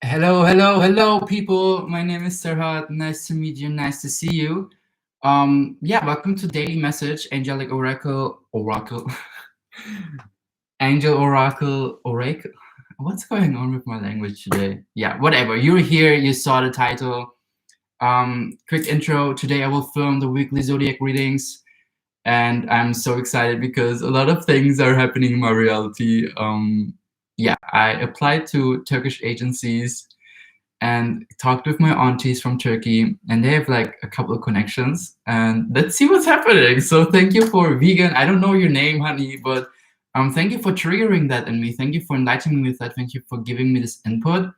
Hello, hello, hello, people. My name is Serhat. Nice to meet you. Nice to see you. Yeah, welcome to Daily Message, Angelic Oracle, Oracle. What's going on with my language today? Yeah, whatever. You're here. You saw the title. Quick intro. Today I will film the weekly zodiac readings, and I'm so excited because a lot of things are happening in my reality. Yeah, I applied to Turkish agencies and talked with my aunties from Turkey, and they have like a couple of connections, and let's see what's happening. So thank you for vegan. I don't know your name, honey, but thank you for triggering that in me. Thank you for enlightening me with that. Thank you for giving me this input.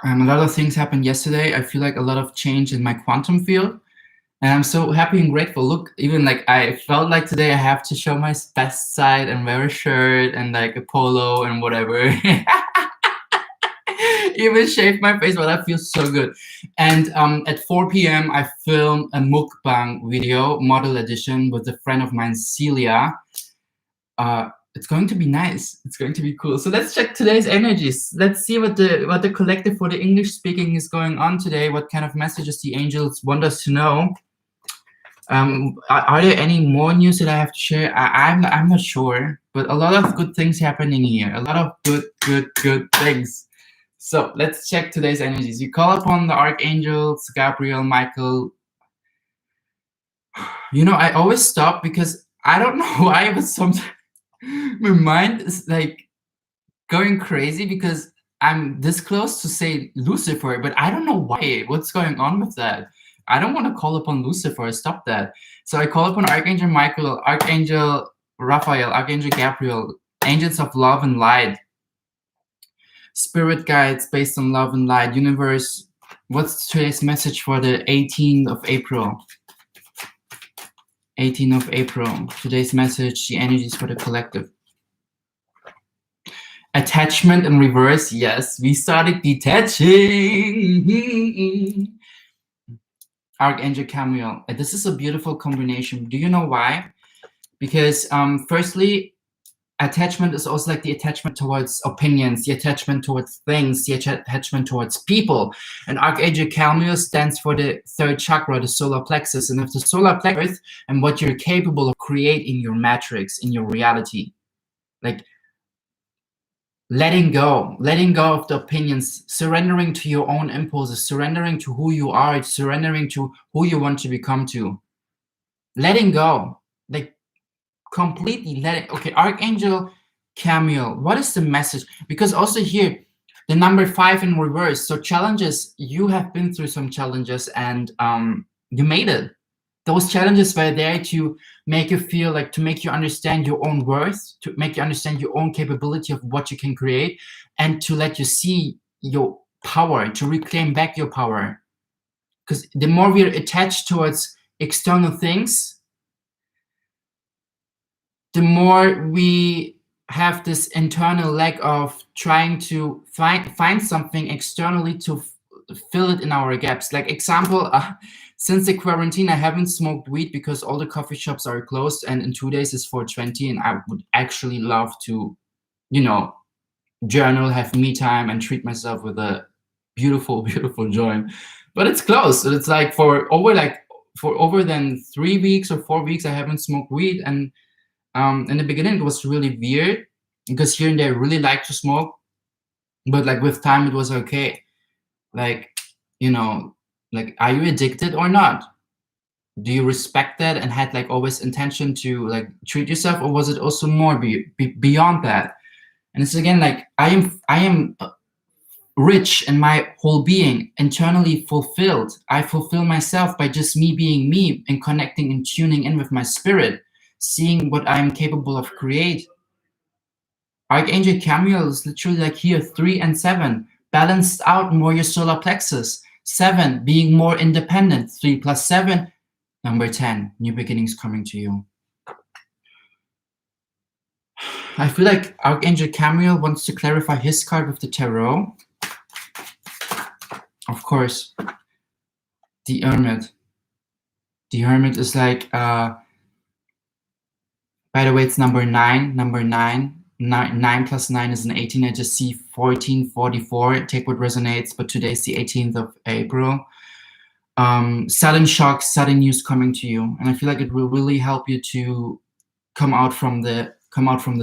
A lot of things happened yesterday. I feel like a lot of change in my quantum field, and I'm so happy and grateful. Look, even like I felt like today I have to show my best side and wear a shirt and like a polo and whatever. Even shaved my face, but I feel so good. And at 4 p.m. I filmed a mukbang video, model edition, with a friend of mine, Celia. It's going to be nice. It's going to be cool. So let's check today's energies. Let's see what the collective for the English speaking is going on today. What kind of messages the angels want us to know. Are there any more news that I have to share? I'm not sure, but a lot of good things happening here. A lot of good things. So let's check today's energies. You call upon the archangels, Gabriel, Michael. You know, I always stop because I don't know why, but sometimes my mind is like going crazy because I'm this close to say Lucifer, but I don't know why. What's going on with that? I don't want to call upon Lucifer. Stop that. So I call upon Archangel Michael, Archangel Raphael, Archangel Gabriel, angels of love and light, spirit guides based on love and light. Universe, what's today's message for the 18th of April? 18th of April. Today's message, the energies for the collective. Attachment in reverse. Yes, we started detaching. Archangel Camille. This is a beautiful combination. Do you know why? Because firstly, attachment is also like the attachment towards opinions, the attachment towards things, the attachment towards people. And Archangel Camille stands for the third chakra, the solar plexus. And if the solar plexus and what you're capable of creating your matrix, in your reality, like letting go of the opinions, surrendering to your own impulses, surrendering to who you are, surrendering to who you want to become to, letting go, like completely letting. Okay, Archangel Camille, what is the message? Because also here, the number 5 in reverse. So challenges, you have been through some challenges and you made it. Those challenges were there to make you feel like, to make you understand your own worth, to make you understand your own capability of what you can create, and to let you see your power, to reclaim back your power. Because the more we're attached towards external things, the more we have this internal lack of trying to find something externally to fill it in our gaps. Like example, since the quarantine, I haven't smoked weed because all the coffee shops are closed, and in 2 days is 420, and I would actually love to, you know, journal, have me time, and treat myself with a beautiful joint. But it's closed. So it's like for over than 3 weeks or 4 weeks, I haven't smoked weed. And in the beginning, it was really weird because here and there I really like to smoke, but like with time, it was okay. Like, you know, like, are you addicted or not? Do you respect that and had like always intention to like treat yourself, or was it also more beyond that? And it's again like I am rich in my whole being, internally fulfilled. I fulfill myself by just me being me and connecting and tuning in with my spirit, seeing what I am capable of create. Archangel Camille is literally like here, 3 and 7, balanced out more your solar plexus. 7, being more independent. 3 plus 7, number 10, new beginnings coming to you. I feel like Archangel Camille wants to clarify his card with the tarot. Of course, the Hermit. The Hermit is like, by the way, it's number 9. Number 9 9 plus 9 is an 18. I just see 1444. Take what resonates, but today is the 18th of April. Sudden shocks, sudden news coming to you, and I feel like it will really help you to come out from the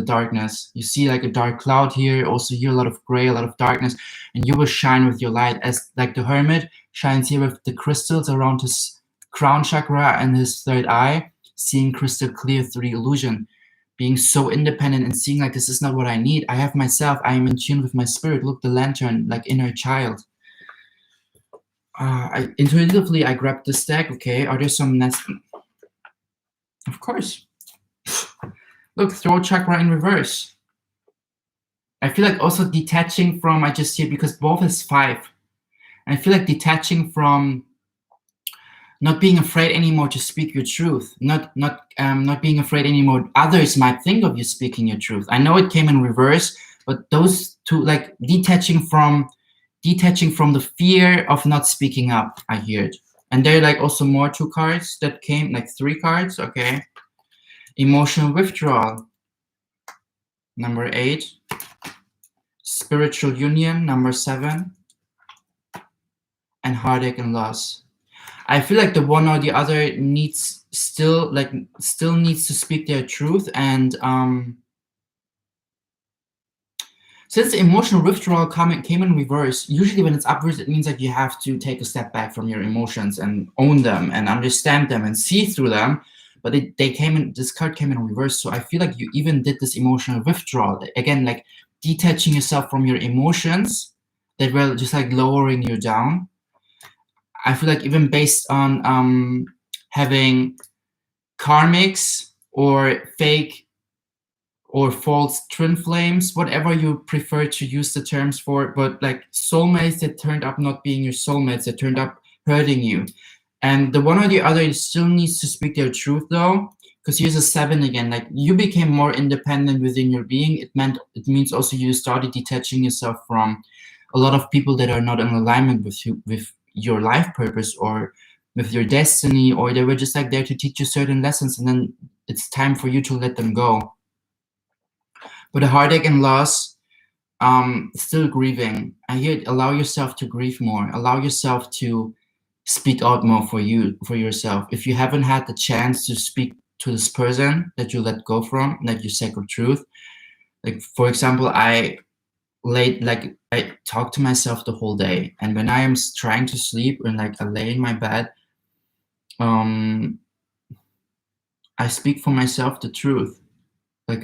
darkness. You see like a dark cloud here, also here a lot of gray, a lot of darkness, and you will shine with your light, as like the hermit shines here with the crystals around his crown chakra and his third eye, seeing crystal clear through the illusion, being so independent and seeing like, this is not what I need. I have myself. I am in tune with my spirit. Look, the lantern, like inner child. Intuitively, I grabbed this deck. Okay, are there some nest? Of course. Look, throat chakra in reverse. I feel like also detaching from, I just see it because both is 5. And I feel like detaching from not being afraid anymore to speak your truth, not being afraid anymore others might think of you speaking your truth. I know it came in reverse, but those two, like detaching from the fear of not speaking up, I hear it. And there are like also more 2 cards that came, like 3 cards, okay. Emotional withdrawal, number 8. Spiritual union, number 7. And heartache and loss. I feel like the one or the other still needs to speak their truth. And since the emotional withdrawal came in reverse, usually when it's upwards, it means that you have to take a step back from your emotions and own them and understand them and see through them. But this card came in reverse, so I feel like you even did this emotional withdrawal again, like detaching yourself from your emotions that were just like lowering you down. I feel like even based on having karmics or fake or false twin flames, whatever you prefer to use the terms for, but like soulmates that turned up not being your soulmates, that turned up hurting you. And the one or the other still needs to speak their truth though, because here's a 7 again, like you became more independent within your being. It means also you started detaching yourself from a lot of people that are not in alignment with your life purpose or with your destiny, or they were just like there to teach you certain lessons, and then it's time for you to let them go. But a heartache and loss, still grieving. I hear it, allow yourself to grieve more. Allow yourself to speak out more for yourself. If you haven't had the chance to speak to this person that you let go from, like your sacred truth, like for example, I talk to myself the whole day, and when I am trying to sleep and like I lay in my bed, I speak for myself the truth. Like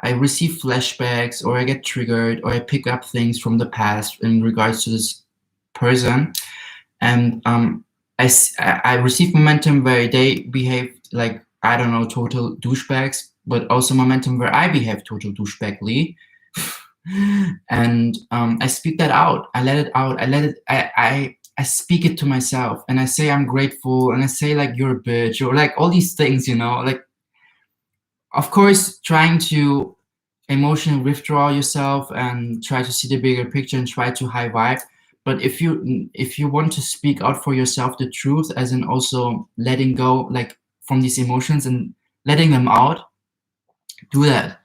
I receive flashbacks, or I get triggered, or I pick up things from the past in regards to this person, and I receive momentum where they behaved like, I don't know, total douchebags, but also momentum where I behave total douchebagly. And I speak that out. I let it out. I speak it to myself, and I say I'm grateful, and I say like, you're a bitch, or like all these things, you know, like, of course, trying to emotionally withdraw yourself and try to see the bigger picture and try to high vibe. But if you want to speak out for yourself the truth, as in also letting go like from these emotions and letting them out, do that.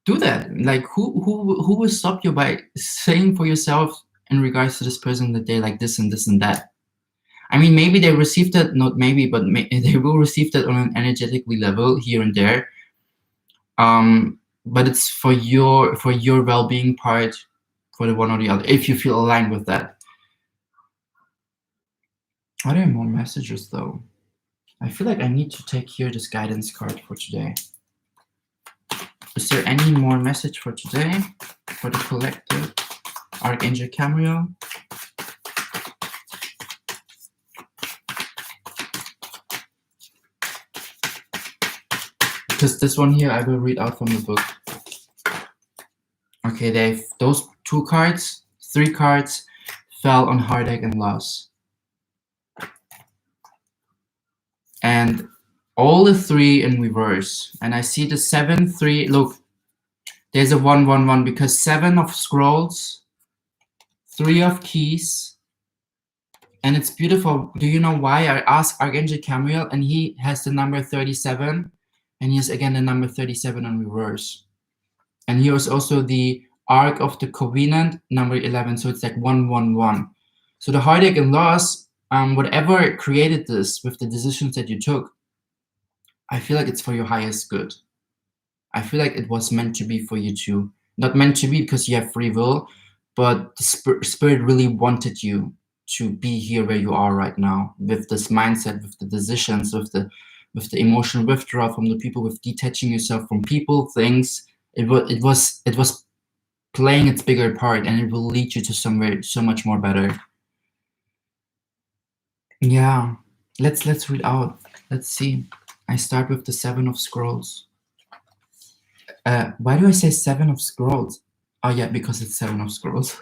Like who will stop you by saying for yourself in regards to this person that they like this and this and that? I mean, maybe they received that, not maybe, but they will receive that on an energetically level here and there. But it's for your well-being part, for the one or the other, if you feel aligned with that. Are there more messages though? I feel like I need to take here this guidance card for today. Is there any more message for today for the collective? Archangel Camriel. Because this one here I will read out from the book. Okay, those 2 cards, 3 cards fell on heartache and loss. And all the 3 in reverse. And I see the 7, 3. Look, there's a 1, 1, 1, because 7 of scrolls, 3 of keys, and it's beautiful. Do you know why? I asked Archangel Camriel, and he has the number 37, and he has again the number 37 in reverse. And here's also the Arc of the Covenant, number 11. So it's like 111. So the heartache and loss, whatever created this with the decisions that you took, I feel like it's for your highest good. I feel like it was meant to be for you too. Not meant to be because you have free will, but the spirit really wanted you to be here where you are right now, with this mindset, with the decisions, with the emotional withdrawal from the people, with detaching yourself from people, things. It was playing its bigger part, and it will lead you to somewhere so much more better. Yeah, let's read out. Let's see. I start with the Seven of Scrolls. Why do I say Seven of Scrolls? Oh yeah, because it's Seven of Scrolls.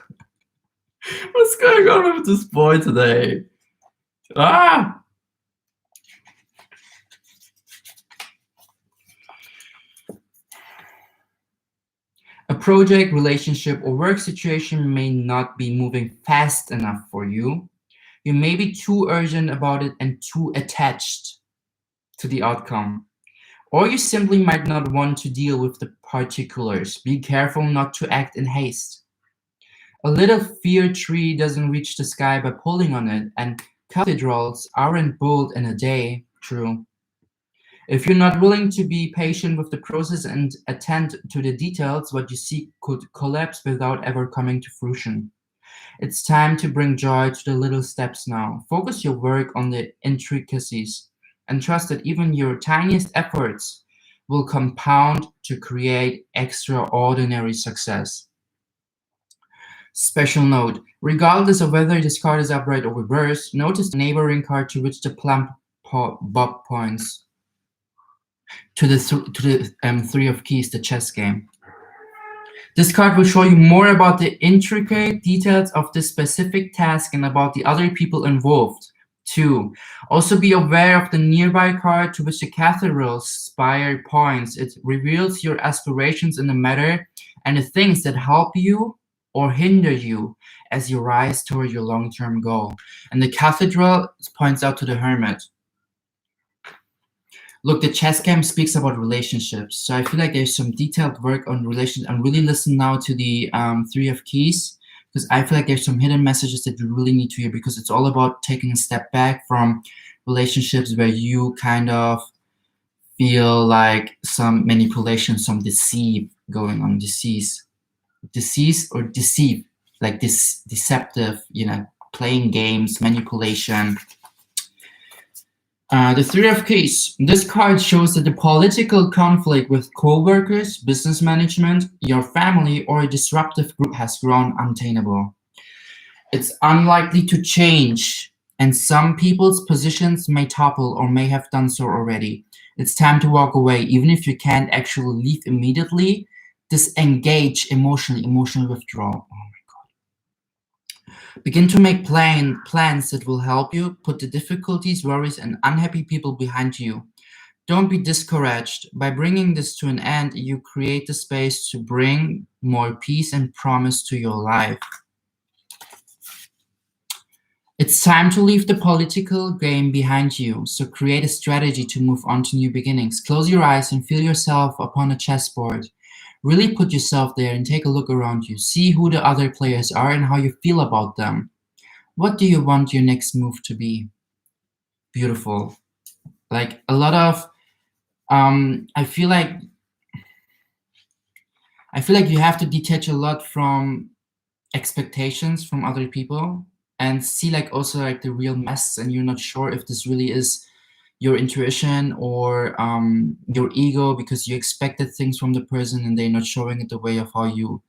What's going on with this boy today? Ah! A project, relationship, or work situation may not be moving fast enough for you. You may be too urgent about it and too attached to the outcome. Or you simply might not want to deal with the particulars. Be careful not to act in haste. A little fear tree doesn't reach the sky by pulling on it, and cathedrals aren't built in a day. True. If you're not willing to be patient with the process and attend to the details, what you seek could collapse without ever coming to fruition. It's time to bring joy to the little steps now. Focus your work on the intricacies and trust that even your tiniest efforts will compound to create extraordinary success. Special note, regardless of whether this card is upright or reversed, notice the neighboring card to which the plump bob points to the Three of Keys, the chess game. This card will show you more about the intricate details of this specific task and about the other people involved. 2. Also be aware of the nearby card to which the cathedral spire points. It reveals your aspirations in the matter and the things that help you or hinder you as you rise toward your long-term goal. And the cathedral points out to the hermit. Look, the chess game speaks about relationships, so I feel like there's some detailed work on relationships. And really listen now to the Three of Keys, because I feel like there's some hidden messages that you really need to hear, because it's all about taking a step back from relationships where you kind of feel like some manipulation, some deceive going on, deceive or deceive, like this deceptive, playing games, manipulation. The Three of Keys. This card shows that the political conflict with co-workers, business management, your family, or a disruptive group has grown untenable. It's unlikely to change, and some people's positions may topple or may have done so already. It's time to walk away, even if you can't actually leave immediately. Disengage emotional withdrawal. Begin to make plans that will help you put the difficulties, worries, and unhappy people behind you. Don't be discouraged. By bringing this to an end, you create the space to bring more peace and promise to your life. It's time to leave the political game behind you, so create a strategy to move on to new beginnings. Close your eyes and feel yourself upon a chessboard. Really put yourself there and take a look around you. See who the other players are and how you feel about them. What do you want your next move to be? Beautiful. Like a lot of, I feel like you have to detach a lot from expectations from other people and see like also like the real mess, and you're not sure if this really is your intuition or your ego, because you expected things from the person and they're not showing it the way of how you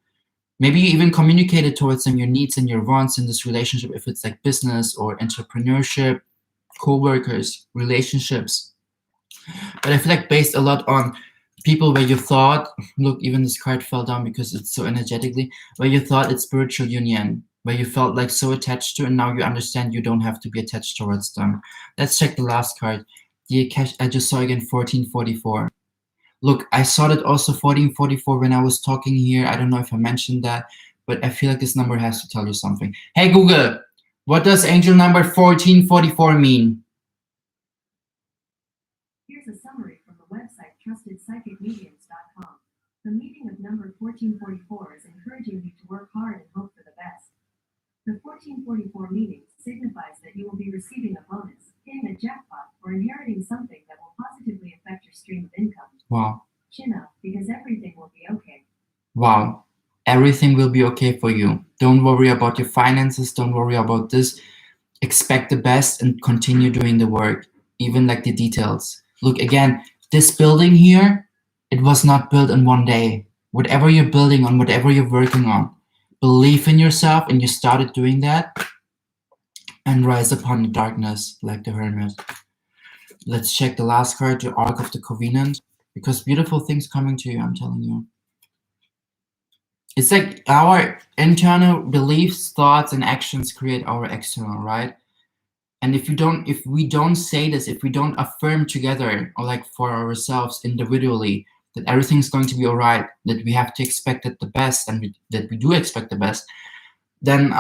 maybe you even communicated towards them your needs and your wants in this relationship, if it's like business or entrepreneurship, co-workers, relationships. But I feel like based a lot on people where you thought, look, even this card fell down because it's so energetically, where you thought it's spiritual union, where you felt like so attached to, and now you understand you don't have to be attached towards them. Let's check the last card. The Akash, I just saw again 1444. Look, I saw that also 1444 when I was talking here. I don't know if I mentioned that, but I feel like this number has to tell you something. Hey Google, what does angel number 1444 mean? Here's a summary from the website trustedpsychicmediums.com. The meaning of number 1444 is encouraging you to work hard and hope for the best. The 1444 meaning signifies that you will be receiving a bonus, hitting a jackpot, or inheriting something that will positively affect your stream of income. Wow. Chin up, because everything will be okay. Wow. Everything will be okay for you. Don't worry about your finances. Don't worry about this. Expect the best and continue doing the work, even like the details. Look, again, this building here, it was not built in one day. Whatever you're building on, whatever you're working on, believe in yourself, and you started doing that, and rise upon the darkness like the hermit. Let's check the last card, the Ark of the Covenant, because beautiful things coming to you, I'm telling you. It's like our internal beliefs, thoughts, and actions create our external, right? And if we don't say this, if we don't affirm together or like for ourselves individually that everything's going to be all right, that we have to expect it the best, and that we do expect the best, then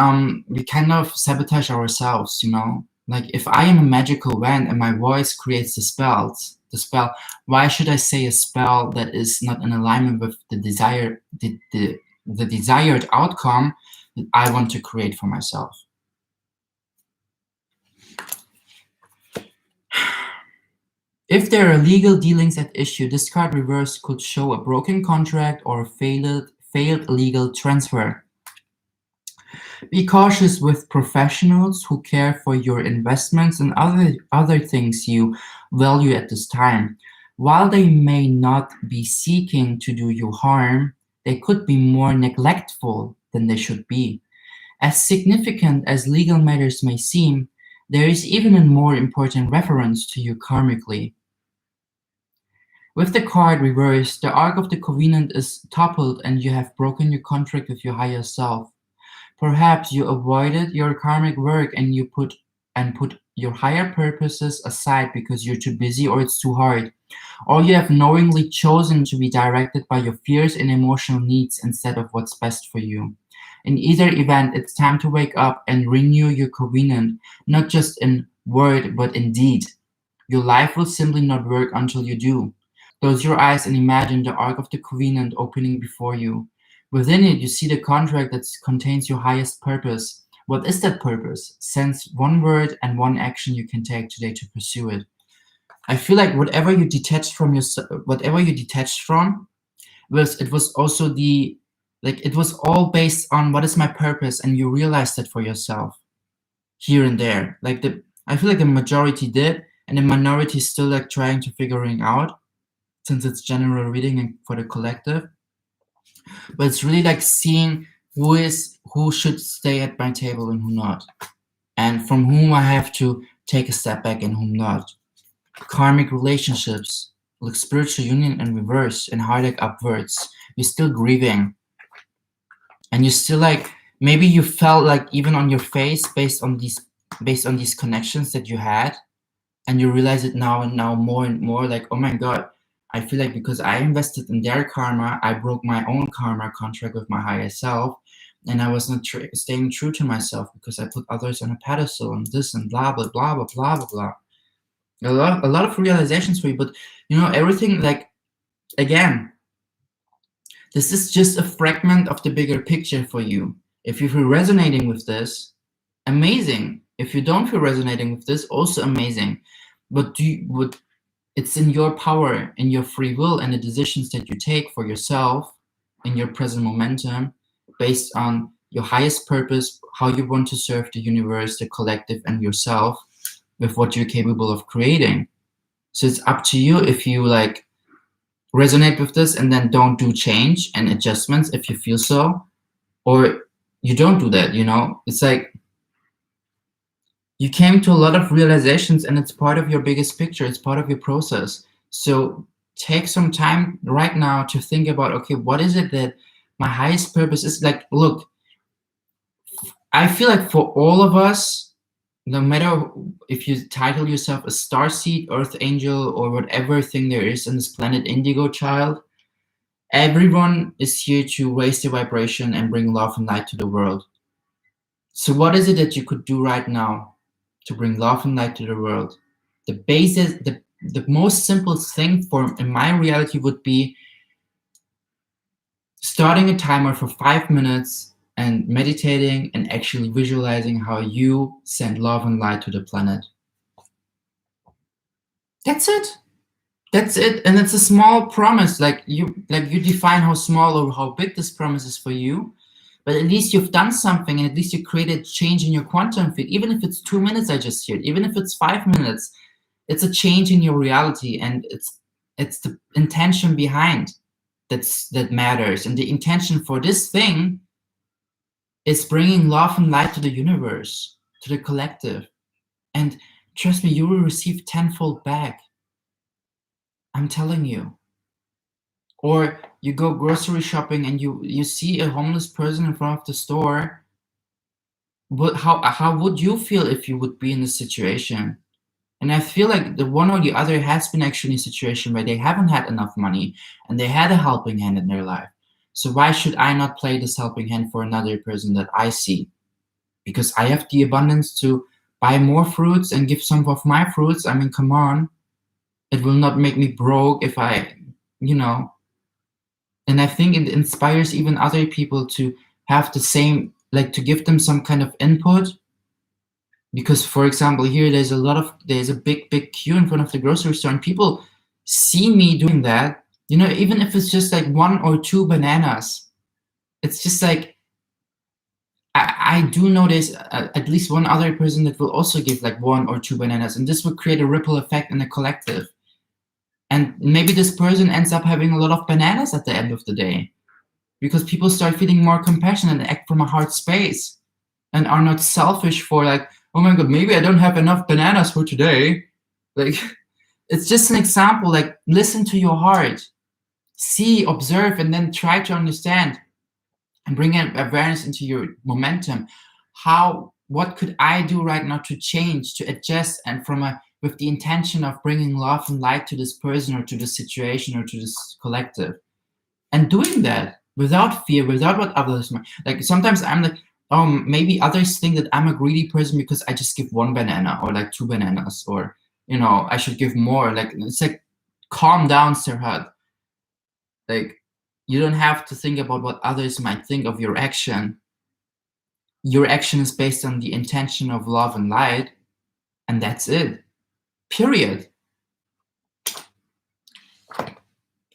we kind of sabotage ourselves, you know? Like if I am a magical wand and my voice creates the spell, why should I say a spell that is not in alignment with the desired outcome that I want to create for myself? If there are legal dealings at issue, this card reverse could show a broken contract or a failed legal transfer. Be cautious with professionals who care for your investments and other things you value at this time. While they may not be seeking to do you harm, they could be more neglectful than they should be. As significant as legal matters may seem, there is even a more important reference to you karmically. With the card reversed, the Ark of the Covenant is toppled and you have broken your contract with your higher self. Perhaps you avoided your karmic work and you put your higher purposes aside because you're too busy or it's too hard. Or you have knowingly chosen to be directed by your fears and emotional needs instead of what's best for you. In either event, it's time to wake up and renew your covenant, not just in word but in deed. Your life will simply not work until you do. Close your eyes and imagine the Ark of the Covenant opening before you. Within it, you see the contract that contains your highest purpose. What is that purpose? Sense one word and one action you can take today to pursue it. I feel like whatever you detached from it was also it was all based on what is my purpose, and you realized that for yourself here and there. I feel like the majority did, and the minority is still like trying to figuring out, since it's general reading and for the collective. But it's really like seeing who should stay at my table and who not, and from whom I have to take a step back and whom not. Karmic relationships, like spiritual union in reverse and heartache upwards. You're still grieving, and you're still like, maybe you felt like even on your face based on these connections that you had, and you realize it now more and more, like, oh my god, I feel like because I invested in their karma, I broke my own karma contract with my higher self, and I was not staying true to myself because I put others on a pedestal and this and blah blah blah blah blah blah blah. A lot of realizations for you, but you know, everything, like, again, this is just a fragment of the bigger picture for you. If you feel resonating with this, amazing. If you don't feel resonating with this, also amazing. But it's in your power, in your free will, and the decisions that you take for yourself in your present momentum, based on your highest purpose, how you want to serve the universe, the collective, and yourself with what you're capable of creating. So it's up to you if you like resonate with this and then don't do change and adjustments if you feel so, or you don't do that, you know? It's like you came to a lot of realizations, and it's part of your biggest picture. It's part of your process. So take some time right now to think about, okay, what is it that my highest purpose is? Like, look, I feel like for all of us, no matter if you title yourself a starseed, earth angel, or whatever thing there is in this planet, indigo child, everyone is here to raise the vibration and bring love and light to the world. So what is it that you could do right now to bring love and light to the world? The basis, the most simple thing in my reality would be starting a timer for 5 minutes and meditating and actually visualizing how you send love and light to the planet. That's it. That's it. And it's a small promise. Like you define how small or how big this promise is for you. But at least you've done something, and at least you created change in your quantum field. Even if it's 2 minutes, I just heard, even if it's 5 minutes, it's a change in your reality, and it's the intention behind that matters. And the intention for this thing is bringing love and light to the universe, to the collective. And trust me, you will receive tenfold back. I'm telling you. Or you go grocery shopping and you see a homeless person in front of the store. How would you feel if you would be in this situation? And I feel like the one or the other has been actually in a situation where they haven't had enough money and they had a helping hand in their life. So why should I not play this helping hand for another person that I see? Because I have the abundance to buy more fruits and give some of my fruits. I mean, come on. It will not make me broke if I, and I think it inspires even other people to have the same, like to give them some kind of input. Because, for example, here there's a big queue in front of the grocery store, and people see me doing that. Even if it's just like 1 or 2 bananas, it's just like I do know there's at least one other person that will also give like 1 or 2 bananas, and this will create a ripple effect in the collective. And maybe this person ends up having a lot of bananas at the end of the day, because people start feeling more compassionate and act from a heart space and are not selfish for like, oh my God, maybe I don't have enough bananas for today. Like, it's just an example. Like, listen to your heart, see, observe, and then try to understand and bring awareness into your momentum. What could I do right now to change, to adjust, and with the intention of bringing love and light to this person or to this situation or to this collective, and doing that without fear, without what others might. Like sometimes I'm like, maybe others think that I'm a greedy person because I just give 1 banana or like 2 bananas, or I should give more. Like, it's like, calm down, Serhat. Like, you don't have to think about what others might think of your action. Your action is based on the intention of love and light, and that's it. Period.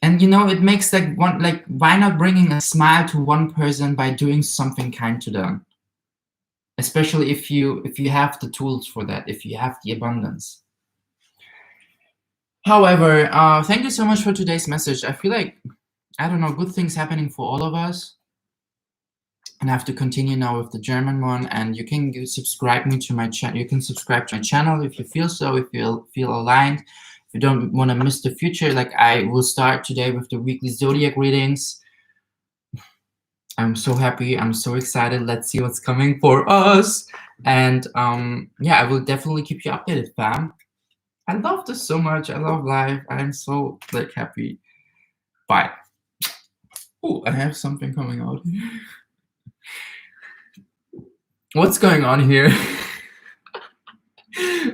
And it makes why not bringing a smile to one person by doing something kind to them? Especially if you have the tools for that, if you have the abundance. However, thank you so much for today's message. I feel like, I don't know, good things happening for all of us. And I have to continue now with the German one. And you can subscribe to my channel. You can subscribe to my channel if you feel so, if you feel aligned. If you don't want to miss the future, like I will start today with the weekly zodiac readings. I'm so happy. I'm so excited. Let's see what's coming for us. And yeah, I will definitely keep you updated, fam. I love this so much. I love life. I'm so happy. Bye. Oh, I have something coming out. What's going on here?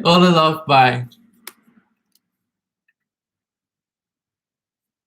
All the love. Bye.